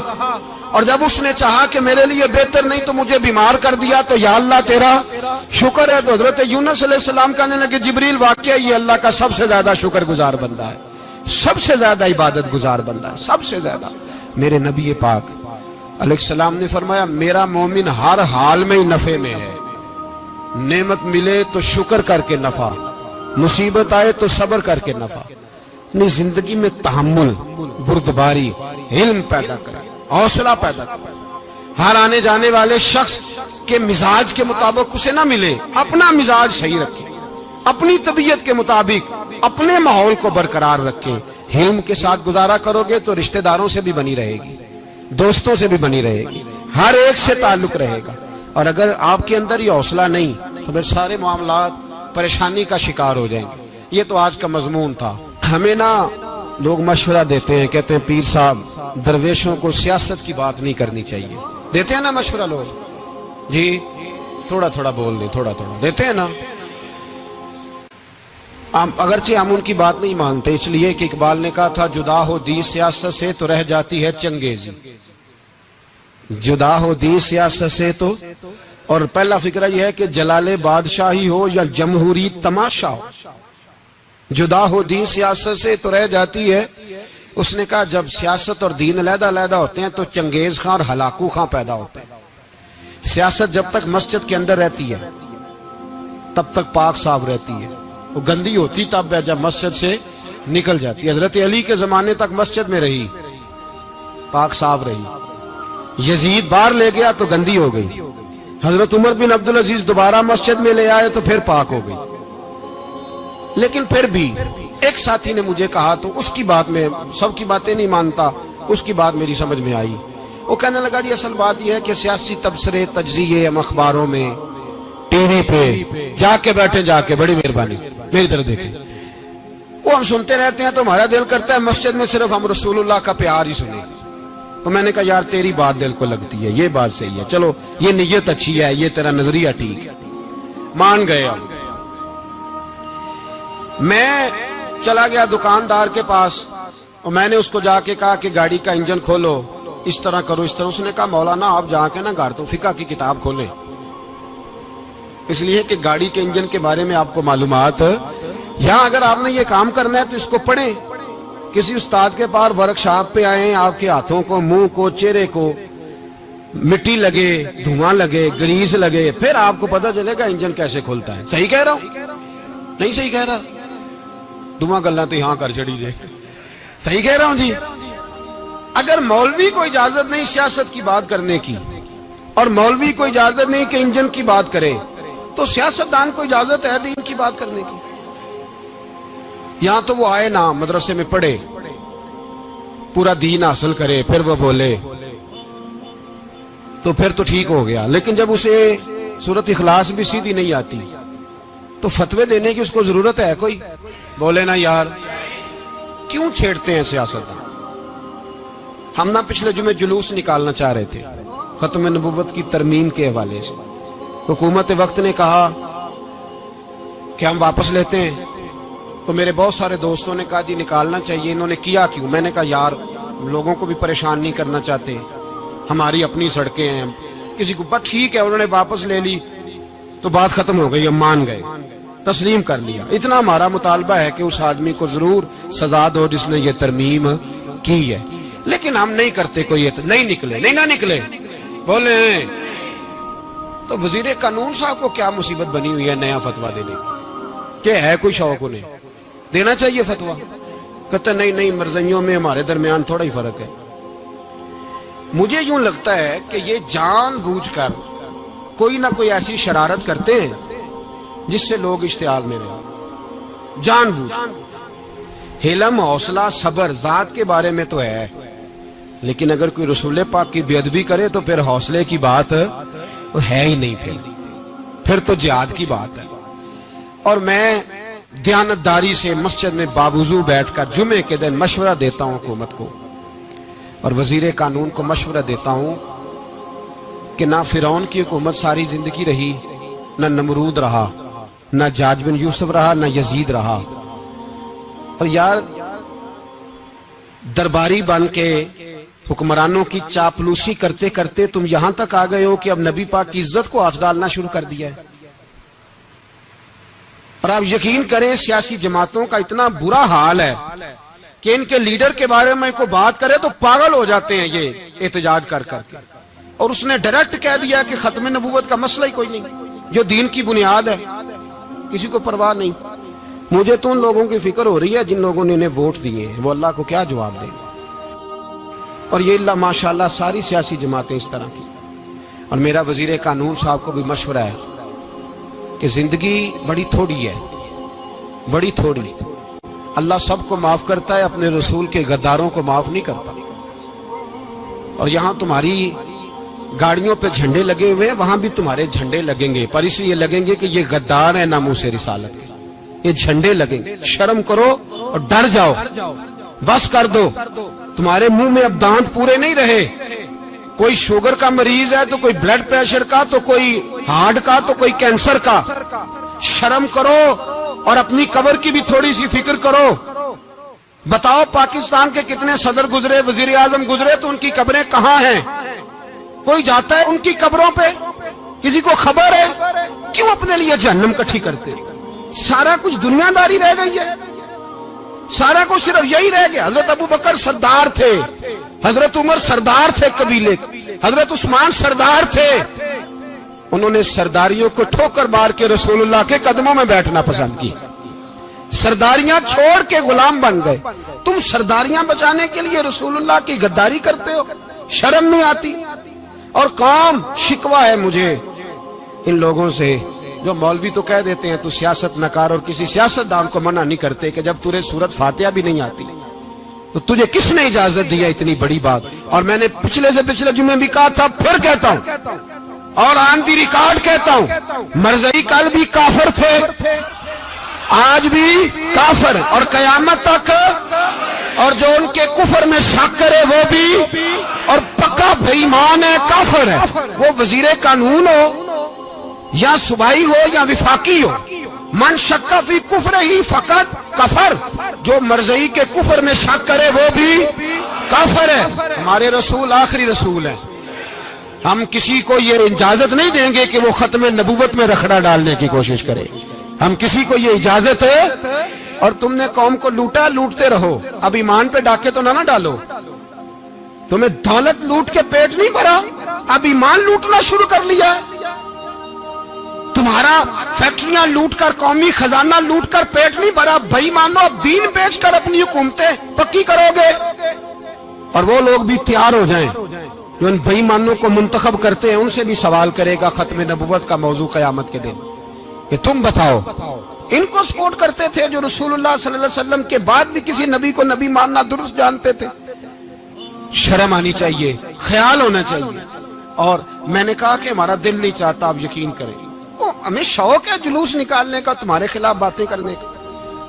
اور جب اس نے چاہا کہ میرے لیے بہتر نہیں تو مجھے بیمار کر دیا، تو یا اللہ تیرا شکر ہے۔ تو حضرت یونس علیہ السلام کہنے لگے جبریل واقعہ یہ اللہ کا سب سے زیادہ شکر گزار بندہ ہے، سب سے زیادہ عبادت گزار بندہ ہے، سب سے زیادہ۔ میرے نبی پاک علیہ السلام نے فرمایا میرا مومن ہر حال میں ہی نفع میں ہے، نعمت ملے تو شکر کر کے نفع، مصیبت آئے تو صبر کر کے نفع، اپنی زندگی میں تحمل، بردباری، علم پیدا کرے، حوصلہ پیدا کرے۔ ہر آنے جانے والے شخص کے مزاج کے مطابق اسے نہ ملے، اپنا مزاج صحیح رکھے، اپنی طبیعت کے مطابق اپنے ماحول کو برقرار رکھے۔ علم کے ساتھ گزارا کرو گے تو رشتہ داروں سے بھی بنی رہے گی، دوستوں سے بھی بنی رہے گی، ہر ایک سے تعلق رہے گا۔ اور اگر آپ کے اندر یہ حوصلہ نہیں تو پھر سارے معاملات پریشانی کا شکار ہو جائیں گے۔ یہ تو آج کا مضمون تھا۔ ہمیں نا لوگ مشورہ دیتے ہیں، کہتے ہیں پیر صاحب درویشوں کو سیاست کی بات نہیں کرنی چاہیے، دیتے ہیں نا مشورہ لوگ، جی تھوڑا تھوڑا بول دیں، تھوڑا تھوڑا دیتے ہیں نا۔ اگرچہ ہم ان کی بات نہیں مانتے، اس لیے کہ اقبال نے کہا تھا جدا ہو دین سیاست سے تو رہ جاتی ہے چنگیزی، جدا ہو دین سیاست سے تو، اور پہلا فکرہ یہ ہے کہ جلال بادشاہی ہو یا جمہوری تماشا ہو، جدا ہو دین سیاست سے تو رہ جاتی ہے۔ اس نے کہا جب سیاست اور دین علیحدہ علیحدہ ہوتے ہیں تو چنگیز خان اور ہلاکو خان پیدا ہوتے ہیں۔ سیاست جب تک مسجد کے اندر رہتی ہے تب تک پاک صاف رہتی ہے، وہ گندی ہوتی تب ہے جب مسجد سے نکل جاتی ہے۔ حضرت علی کے زمانے تک مسجد میں رہی، پاک صاف رہی، یزید باہر لے گیا تو گندی ہو گئی، حضرت عمر بن عبدالعزیز دوبارہ مسجد میں لے آئے تو پھر پاک ہو گئی۔ لیکن پھر بھی ایک ساتھی نے مجھے کہا تو اس کی بات میں، سب کی باتیں نہیں مانتا، اس کی بات میری سمجھ میں آئی۔ وہ کہنے لگا جی اصل بات یہ ہے کہ سیاسی تبصرے تجزیے ہم اخباروں میں، ٹی وی پہ جا کے بیٹھے، جا کے بڑی مہربانی میری طرف دیکھیں، وہ ہم سنتے رہتے ہیں تو ہمارا دل کرتا ہے مسجد میں صرف ہم رسول اللہ کا پیار ہی سنیں۔ تو میں نے کہا یار تیری بات دل کو لگتی ہے، یہ بات صحیح ہے، چلو یہ نیت اچھی ہے، یہ تیرا نظریہ ٹھیک ہے، مان گئے ہم۔ میں چلا گیا دکاندار کے پاس اور میں نے اس کو جا کے کہا کہ گاڑی کا انجن کھولو، اس طرح کرو، اس طرح۔ اس نے کہا مولانا آپ جا کے نا گھر تو فقہ کی کتاب کھولیں، اس لیے کہ گاڑی کے انجن کے بارے میں آپ کو معلومات، یہاں اگر آپ نے یہ کام کرنا ہے تو اس کو پڑھیں، کسی استاد کے پاس ورکشاپ پہ آئیں، آپ کے ہاتھوں کو، منہ کو، چہرے کو مٹی لگے، دھواں لگے، گریس لگے، پھر آپ کو پتہ چلے گا انجن کیسے کھلتا ہے۔ صحیح کہہ رہا ہوں نہیں صحیح کہہ رہا؟ دعا گلاں تے ہاں کر چھڑی جے، صحیح کہہ رہا ہوں جی۔ اگر مولوی کو اجازت نہیں سیاست کی بات کرنے کی اور مولوی کو اجازت نہیں کہ انجن کی بات کرے تو سیاستدان کو اجازت ہے دین کی بات کرنے کی؟ یہاں تو وہ آئے نا مدرسے میں پڑھے پورا دین حاصل کرے پھر وہ بولے تو پھر تو ٹھیک ہو گیا، لیکن جب اسے سورت اخلاص بھی سیدھی نہیں آتی تو فتوے دینے کی اس کو ضرورت ہے کوئی؟ بولے نا یار کیوں چھیڑتے ہیں سیاست؟ ہم نہ پچھلے جمعے جلوس نکالنا چاہ رہے تھے ختم نبوت کی ترمیم کے حوالے سے، حکومت وقت نے کہا کہ ہم واپس لیتے ہیں، تو میرے بہت سارے دوستوں نے کہا جی نکالنا چاہیے، انہوں نے کیا کیوں؟ میں نے کہا یار لوگوں کو بھی پریشان نہیں کرنا چاہتے، ہماری اپنی سڑکیں ہیں، کسی کو بس ٹھیک ہے، انہوں نے واپس لے لی تو بات ختم ہو گئی، ہم مان گئے، تسلیم کر لیا۔ اتنا ہمارا مطالبہ ہے کہ اس آدمی کو ضرور سزا دو جس نے یہ ترمیم کی ہے، لیکن ہم نہیں کرتے، کوئی نہیں نکلے، نہیں نہ نکلے بولے۔ تو وزیر قانون صاحب کو کیا مصیبت بنی ہوئی ہے نیا فتویٰ دینے کی؟ کہ ہے کوئی شوق انہیں دینا چاہیے فتویٰ؟ کہتے نہیں مرضیوں میں ہمارے درمیان تھوڑا ہی فرق ہے۔ مجھے یوں لگتا ہے کہ یہ جان بوجھ کر کوئی نہ کوئی ایسی شرارت کرتے ہیں جس سے لوگ اشتعال میں رہیں، جان بوجھ۔ حلم، حوصلہ، صبر ذات کے بارے میں تو ہے، لیکن اگر کوئی رسول پاک کی بے ادبی کرے تو پھر حوصلے کی بات ہے ہی نہیں، پھر تو جہاد کی بات ہے۔ اور میں دیانتداری سے مسجد میں باوضو بیٹھ کر جمعے کے دن مشورہ دیتا ہوں حکومت کو اور وزیر قانون کو مشورہ دیتا ہوں کہ نہ فرعون کی حکومت ساری زندگی رہی، نہ نمرود رہا، نہ جاج بن یوسف رہا، نہ یزید رہا، اور یار درباری بن کے حکمرانوں کی چاپلوسی کرتے کرتے تم یہاں تک آ گئے ہو کہ اب نبی پاک کی عزت کو ہاتھ ڈالنا شروع کر دیا ہے۔ اور آپ یقین کریں سیاسی جماعتوں کا اتنا برا حال ہے کہ ان کے لیڈر کے بارے میں کوئی بات کرے تو پاگل ہو جاتے ہیں یہ احتجاج کر کر کے، اور اس نے ڈائریکٹ کہہ دیا کہ ختم نبوت کا مسئلہ ہی کوئی نہیں، جو دین کی بنیاد ہے، کسی کو پرواہ نہیں۔ مجھے تو ان لوگوں کی فکر ہو رہی ہے جن لوگوں نے انہیں ووٹ دیے ہیں، وہ اللہ کو کیا جواب دیں۔ اور یہ اللہ ماشاءاللہ ساری سیاسی جماعتیں اس طرح کی۔ اور میرا وزیر قانون صاحب کو بھی مشورہ ہے کہ زندگی بڑی تھوڑی ہے، بڑی تھوڑی، اللہ سب کو معاف کرتا ہے، اپنے رسول کے غداروں کو معاف نہیں کرتا۔ اور یہاں تمہاری گاڑیوں پہ جھنڈے لگے ہوئے ہیں، وہاں بھی تمہارے جھنڈے لگیں گے، پر اس لیے لگیں گے کہ یہ غدار ہے ناموس رسالت کے، یہ جھنڈے لگیں گے۔ شرم کرو اور ڈر جاؤ، بس کر دو، تمہارے منہ میں اب دانت پورے نہیں رہے۔ کوئی شوگر کا مریض ہے تو کوئی بلڈ پریشر کا، تو کوئی ہارٹ کا، تو کوئی کینسر کا۔ شرم کرو اور اپنی قبر کی بھی تھوڑی سی فکر کرو۔ بتاؤ پاکستان کے کتنے صدر گزرے، وزیر اعظم گزرے، تو ان کی قبریں کہاں ہیں؟ کوئی جاتا ہے ان کی قبروں پہ؟ کسی کو خبر ہے؟ کیوں اپنے لیے جہنم کٹھی کرتے؟ سارا کچھ دنیا داری رہ گئی ہے، سارا کچھ صرف یہی رہ گیا۔ حضرت ابو بکر سردار تھے، حضرت عمر سردار تھے قبیلے، حضرت عثمان سردار تھے، انہوں نے سرداریوں کو ٹھوکر مار کے رسول اللہ کے قدموں میں بیٹھنا پسند کی، سرداریاں چھوڑ کے غلام بن گئے۔ تم سرداریاں بچانے کے لیے رسول اللہ کی غداری کرتے ہو، شرم نہیں آتی؟ اور قوم شکوہ ہے مجھے ان لوگوں سے جو مولوی تو کہہ دیتے ہیں تو سیاست نہ کر، اور کسی سیاستدان کو منع نہیں کرتے کہ جب تجھے سورت فاتحہ بھی نہیں آتی تو تجھے کس نے اجازت دیا اتنی بڑی بات؟ اور میں نے پچھلے سے پچھلے جمعے بھی کہا تھا، پھر کہتا ہوں اور آن دی ریکارڈ کہتا ہوں، مرزائی کل بھی کافر تھے، آج بھی کافر، اور قیامت تک، اور جو ان کے کفر میں شک کرے وہ بھی، اور پکا بے ایمان ہے، کافر ہے، وہ وزیر قانون ہو یا صوبائی ہو یا وفاقی ہو۔ من شک فی کفر ہی فقط کفر، جو مرزائی کے کفر میں شک کرے وہ بھی کافر ہے۔ ہمارے رسول آخری رسول ہے، ہم کسی کو یہ اجازت نہیں دیں گے کہ وہ ختم نبوت میں رکھڑا ڈالنے کی کوشش کرے، ہم کسی کو یہ اجازت ہے۔ اور تم نے قوم کو لوٹا، لوٹتے رہو، اب ایمان پہ ڈاکے تو نہ ڈالو۔ تمہیں دولت لوٹ کے پیٹ نہیں بھرا، اب ایمان لوٹنا شروع کر لیا۔ تمہارا فیکٹریاں لوٹ کر، قومی خزانہ لوٹ کر پیٹ نہیں بھرا، بھائی مانو اب دین بیچ کر اپنی حکومتیں پکی کرو گے۔ اور وہ لوگ بھی تیار ہو جائیں جو ان بے ایمانوں کو منتخب کرتے ہیں، ان سے بھی سوال کرے گا ختم نبوت کا موضوع قیامت کے دن کہ تم بتاؤ، ان کو سپورٹ کرتے تھے جو رسول اللہ صلی اللہ علیہ وسلم کے بعد بھی کسی نبی کو نبی ماننا درست جانتے تھے۔ شرم آنی چاہیے، خیال ہونا چاہیے۔ اور میں نے کہا کہ ہمارا دل نہیں چاہتا، آپ یقین کریں، ہمیں شوق ہے جلوس نکالنے کا، تمہارے خلاف باتیں کرنے کا۔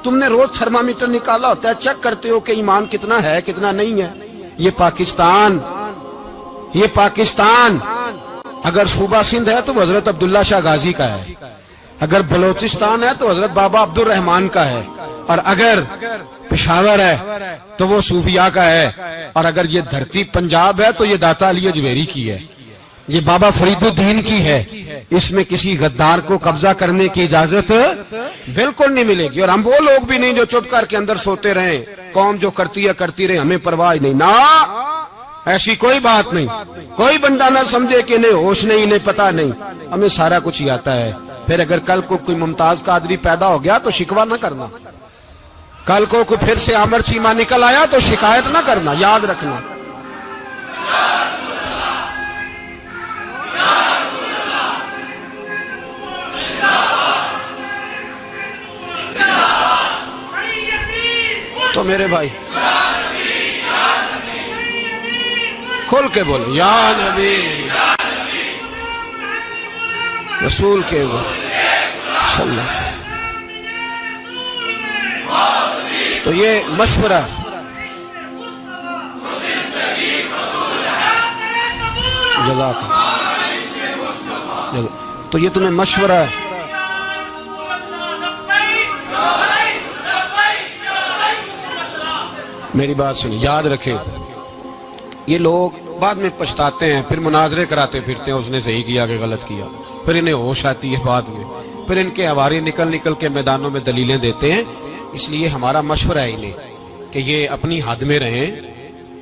تم نے روز تھرمامیٹر نکالا ہوتا ہے، چیک کرتے ہو کہ ایمان کتنا ہے کتنا نہیں ہے۔ یہ پاکستان اگر صوبہ سندھ ہے تو وہ حضرت عبداللہ شاہ غازی کا ہے، اگر بلوچستان ہے تو حضرت بابا عبد الرحمان کا ہے، اور اگر پشاور ہے تو وہ صوفیاء کا ہے، اور اگر یہ دھرتی پنجاب ہے تو یہ داتا علی اجویری کی ہے، یہ بابا فرید الدین کی ہے۔ اس میں کسی غدار کو قبضہ کرنے کی اجازت بالکل نہیں ملے گی۔ اور ہم وہ لوگ بھی نہیں جو چپ کر کے اندر سوتے رہیں، قوم جو کرتی ہے کرتی رہے، ہمیں پرواہ نہیں، نہ ایسی کوئی بات نہیں۔ کوئی بندہ نہ سمجھے کہ انہیں ہوش نہیں، انہیں پتہ نہیں، ہمیں سارا کچھ ہی آتا ہے۔ پھر اگر کل کو کوئی ممتاز قادری پیدا ہو گیا تو شکوہ نہ کرنا، کل کو کوئی پھر سے عامر چیمہ نکل آیا تو شکایت نہ کرنا، یاد رکھنا۔ تو میرے بھائی کھل کے بولے یا نبی رسول کے صلی اللہ علیہ وسلم۔ تو یہ مشورہ، جزاک اللہ، تو یہ تمہیں مشورہ ہے۔ میری بات سنی، یاد رکھے، یہ لوگ بعد میں پچھتاتے ہیں، پھر مناظرے کراتے پھرتے ہیں، اس نے صحیح کیا کہ غلط کیا، پھر انہیں ہوش آتی ہے بعد میں، پھر ان کے ہواری نکل کے میدانوں میں دلیلیں دیتے ہیں۔ اس لیے ہمارا مشورہ ہے انہیں کہ یہ اپنی حد میں رہیں،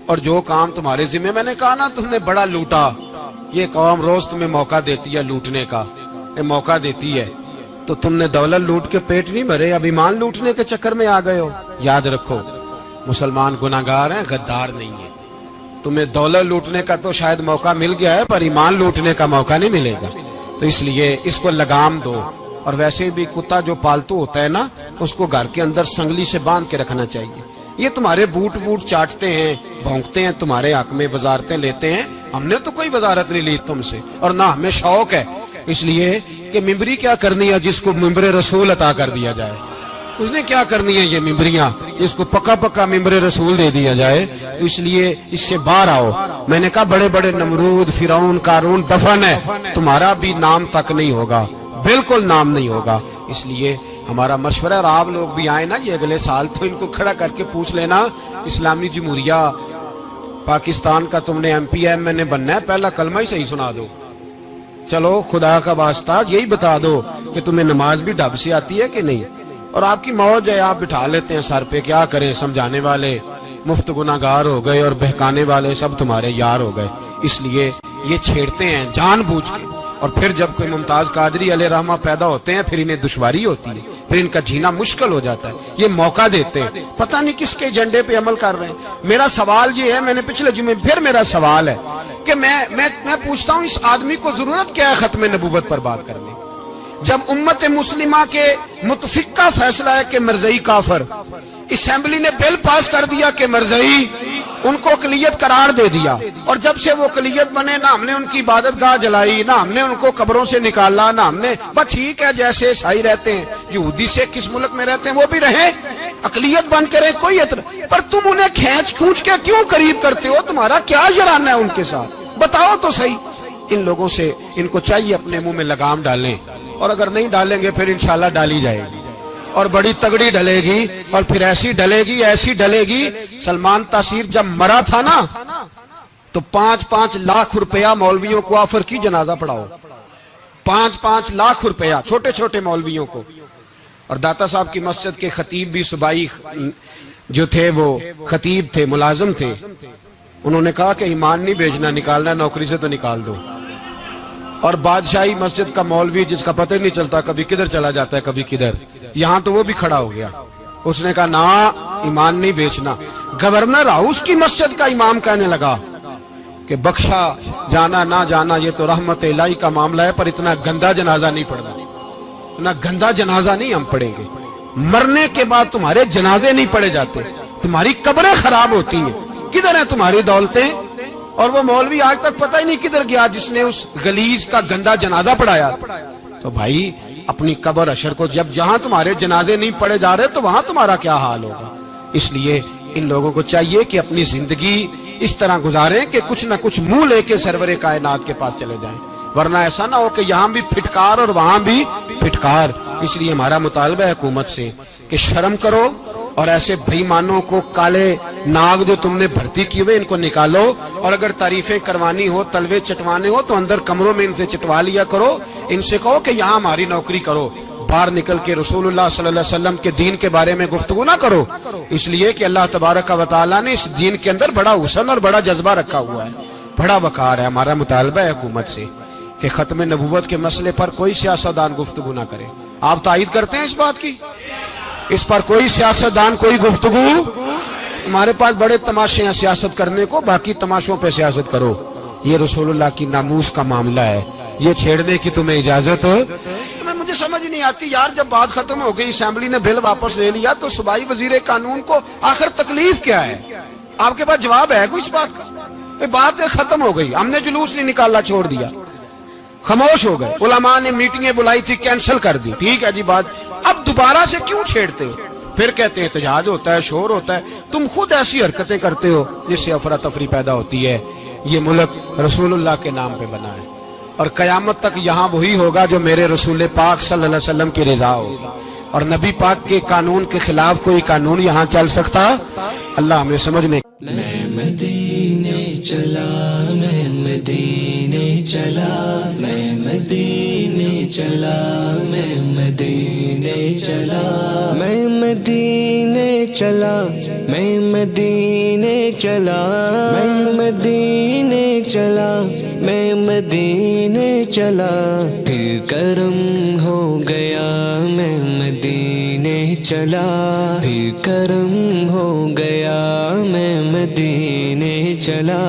اور جو کام تمہارے ذمہ، میں نے کہا نا تم نے بڑا لوٹا، یہ قوم روز تمہیں موقع دیتی ہے لوٹنے کا، یہ موقع دیتی ہے، تو تم نے دولت لوٹ کے پیٹ نہیں بھرے، اب ایمان لوٹنے کے چکر میں آ گئے ہو۔ یاد رکھو، مسلمان گناہگار ہیں، غدار نہیں ہیں۔ تمہیں دولت لوٹنے کا تو شاید موقع مل گیا ہے، پر ایمان لوٹنے کا موقع نہیں ملے گا، تو اس لیے اس کو لگام دو۔ اور ویسے بھی کتا جو پالتو ہوتا ہے نا، اس کو گھر کے اندر سنگلی سے باندھ کے رکھنا چاہیے۔ یہ تمہارے بوٹ چاٹتے ہیں، بھونکتے ہیں، تمہارے حق میں وزارتیں لیتے ہیں، ہم نے تو کوئی وزارت نہیں لی تم سے، اور نہ ہمیں شوق ہے اس لیے کہ ممبری کیا کرنی ہے جس کو ممبر رسول عطا کر دیا جائے، اس نے کیا کرنی ہے یہ ممبریاں جس کو پکا ممبر رسول دے دیا جائے، تو اس لیے اس سے باہر آؤ۔ میں نے کہا بڑے بڑے نمرود، فرعون، قارون دفن ہے، تمہارا بھی نام تک نہیں ہوگا، بالکل نام نہیں ہوگا۔ اس لیے ہمارا مشورہ، اور آپ لوگ بھی آئے نا یہ اگلے سال، تو ان کو کھڑا کر کے پوچھ لینا، اسلامی جمہوریہ پاکستان کا تم نے MPM بننا ہے، پہلا کلمہ ہی صحیح سنا دو، چلو خدا کا واسطہ یہی بتا دو کہ تمہیں نماز بھی ڈھب سے آتی ہے کہ نہیں، اور آپ کی موج ہے، آپ بٹھا لیتے ہیں سر پہ، کیا کریں، سمجھانے والے مفت گناہگار ہو گئے اور بہکانے والے سب تمہارے یار ہو گئے۔ اس لیے یہ چھیڑتے ہیں جان بوجھ کے، اور پھر جب کوئی ممتاز قادری علیہ رحمہ پیدا ہوتے ہیں پھر انہیں دشواری ہوتی ہے، پھر ان کا جینا مشکل ہو جاتا ہے، یہ موقع دیتے ہیں، پتہ نہیں کس کے ایجنڈے پہ عمل کر رہے ہیں۔ میرا سوال یہ ہے، میں نے پچھلے جمعے پھر میرا سوال ہے کہ میں پوچھتا ہوں اس آدمی کو ضرورت کیا ہے ختم نبوت پر بات کرنے، جب امت مسلمہ کے متفق کا فیصلہ ہے کہ مرزائی کافر، اسمبلی نے بل پاس کر دیا کہ مرزائی ان کو اقلیت قرار دے دیا، اور جب سے وہ اقلیت بنے نہ ہم نے ان کی عبادت گاہ جلائی، نہ ہم نے ان کو قبروں سے نکالا، نہ ہم نے، بس ٹھیک ہے جیسے عیسائی رہتے ہیں، یہودی سے کس ملک میں رہتے ہیں وہ بھی رہیں، اقلیت بن کے رہے، کوئی اعتراض، پر تم انہیں کھینچ کے کیوں قریب کرتے ہو، تمہارا کیا جرانہ ہے ان کے ساتھ، بتاؤ تو صحیح۔ ان لوگوں سے ان کو چاہیے اپنے منہ میں لگام ڈالیں، اور اگر نہیں ڈالیں گے پھر انشاءاللہ ڈالی جائے گی، اور بڑی تگڑی ڈلے گی، اور پھر ایسی ڈلے گی۔ سلمان تاثیر جب مرا تھا نا تو 5-5 لاکھ روپیہ مولویوں کو آفر کی جنازہ پڑھاؤ، 5-5 لاکھ روپیہ چھوٹے چھوٹے مولویوں کو۔ اور داتا صاحب کی مسجد کے خطیب بھی صوبائی جو تھے، وہ خطیب تھے، ملازم تھے، انہوں نے کہا کہ ایمان نہیں بھیجنا، نکالنا نوکری سے تو نکال دو۔ اور بادشاہی مسجد کا مولوی جس کا پتہ نہیں چلتا، کبھی کدھر چلا جاتا ہے کبھی کدھر، یہاں تو وہ بھی کھڑا ہو گیا، اس نے کہا نا ایمان نہیں بیچنا. گورنر ہاؤس کی مسجد کا امام کہنے لگا کہ بخشا جانا نہ جانا یہ تو رحمت الہی کا معاملہ ہے، پر اتنا گندا جنازہ نہیں پڑھنا، اتنا گندا جنازہ نہیں ہم پڑھیں گے. مرنے کے بعد تمہارے جنازے نہیں پڑھے جاتے، تمہاری قبریں خراب ہوتی ہیں. کدھر ہیں تمہاری دولتیں؟ اور وہ مولوی آج تک پتہ ہی نہیں کدھر گیا جس نے اس غلیظ کا گندا جنازہ پڑھایا. تو بھائی اپنی قبر اشر کو، جب جہاں تمہارے جنازے نہیں پڑھے جا رہے تو وہاں تمہارا کیا حال ہوگا. اس لیے ان لوگوں کو چاہیے کہ اپنی زندگی اس طرح گزاریں کہ کچھ نہ کچھ منہ لے کے سرور کائنات کے پاس چلے جائیں، ورنہ ایسا نہ ہو کہ یہاں بھی پھٹکار اور وہاں بھی پھٹکار. اس لیے ہمارا مطالبہ ہے حکومت سے کہ شرم کرو اور ایسے بھائیمانوں کو، کالے ناگ جو تم نے بھرتی کیے ہوئے ان کو نکالو، اور اگر تعریفیں کروانی ہو، تلوے چٹوانے ہو تو اندر کمروں میں ان سے چٹوا لیا کرو. ان سے کہو کہ یہاں ہماری نوکری کرو، باہر نکل کے رسول اللہ صلی اللہ علیہ وسلم کے دین کے بارے میں گفتگو نہ کرو. اس لیے کہ اللہ تبارک و تعالیٰ نے اس دین کے اندر بڑا حسن اور بڑا جذبہ رکھا ہوا ہے، بڑا وقار ہے. ہمارا مطالبہ ہے حکومت سے کہ ختم نبوت کے مسئلے پر کوئی سیاستدان گفتگو نہ کرے. آپ تائید کرتے ہیں اس بات کی؟ اس پر کوئی سیاستدان کوئی گفتگو؟ ہمارے پاس بڑے تماشے ہیں سیاست کرنے کو، باقی تماشوں پہ سیاست کرو. یہ رسول اللہ کی ناموس کا معاملہ ہے، یہ چھیڑنے کی تمہیں اجازت ہو؟ مجھے سمجھ نہیں آتی یار، جب بات ختم ہو گئی، اسمبلی نے بل واپس لے لیا، تو صوبائی وزیر قانون کو آخر تکلیف کیا ہے؟ آپ کے پاس جواب ہے کوئی اس بات کا؟ بات ختم ہو گئی، ہم نے جلوس نہیں نکالنا، چھوڑ دیا، خاموش ہو گئے. علماء نے میٹنگیں بلائی تھی، کینسل کر دی، ٹھیک ہے جی بات. اب دوبارہ سے کیوں چھیڑتے ہو؟ پھر کہتے ہیں احتجاج ہوتا ہے، شور ہوتا ہے. تم خود ایسی حرکتیں کرتے ہو جس سے افراتفری پیدا ہوتی ہے. یہ ملک رسول اللہ کے نام پہ بنا ہے، اور قیامت تک یہاں وہی ہوگا جو میرے رسول پاک صلی اللہ علیہ وسلم کی رضا ہوگی، اور نبی پاک کے قانون کے خلاف کوئی قانون یہاں چل سکتا؟ اللہ ہمیں سمجھنے. میں مدینے چلا، میں مدینے چلا، میں مدینے چلا، میں مدینے چلا، میں مدینے چلا، میں مدینے چلا، میں مدینے چلا، میں مدینے چلا، پھر کرم ہو گیا، میں مدینے چلا، پھر کرم ہو گیا، میں مدینے چلا.